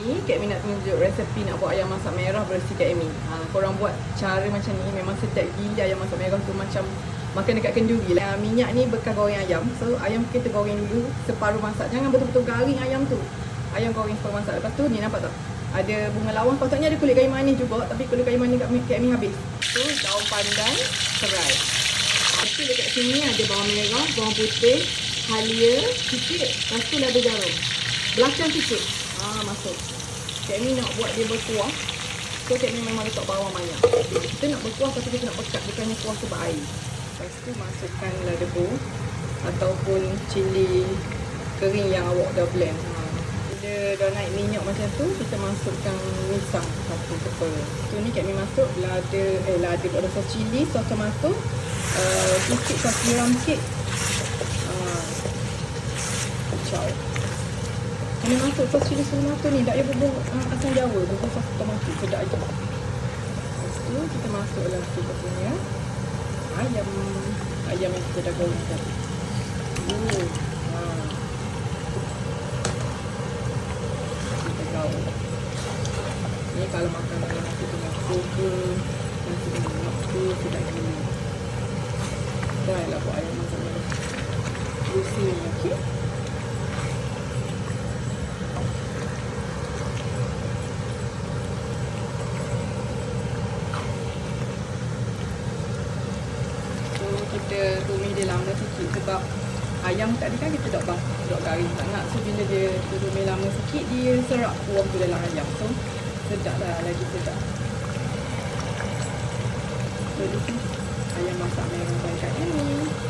Ni Kak Amy nak tunjuk resepi nak buat ayam masak merah versi Kak Amy. Korang buat cara macam ni memang sedap gila ayam masak merah tu, macam makan dekat kenduri lah. Minyak ni bekas goreng ayam. So ayam kita goreng dulu separuh masak. Jangan betul-betul garing ayam tu. Ayam goreng separuh masak. Lepas tu ni nampak tak? Ada bunga lawang, patutnya ada kulit kayu manis juga, tapi kulit kayu manis Kak Amy habis. Tu daun pandan, serai. Lepas tu dekat sini ada bawang merah, bawang putih, halia sikit. Lepas tu lada garam. Belacan sikit. Masuk. Kak Amy nak buat dia berkuah. So Kak Amy memang letak bawang banyak. Kita nak berkuah tapi kita nak pekat, bukannya kuah sebab air. Lepas tu masukkan lada-bu ataupun cili kering yang awak dah blend. Bila dah naik minyak macam tu, kita masukkan misang satu kepala. Tu ni Kak Amy masuk lada ada sos cili, sos tomato, sikit sos tiram sikit. Kacau. Kami masuk sos cili tomato ni, tak payah bubur asam Jawa, bubur sos tomato, sedap je. Lepas tu kita masuklah kita punya ayam yang kita dah goreng tadi. Kita gaul. Ni kalau makan dengan nasi dengan kuku, nasi dengan nasi, sedap gila. Try lah buat ayam masak merah. Juicy ni, okey? Kita tumis dia lama sikit sebab ayam tadi kan kita dok garing sangat. So bila dia tumis lama sikit, dia serap kuah tu dalam ayam. So sedap lah, lagi sedap. So this is ayam masak merah by Kak Amy.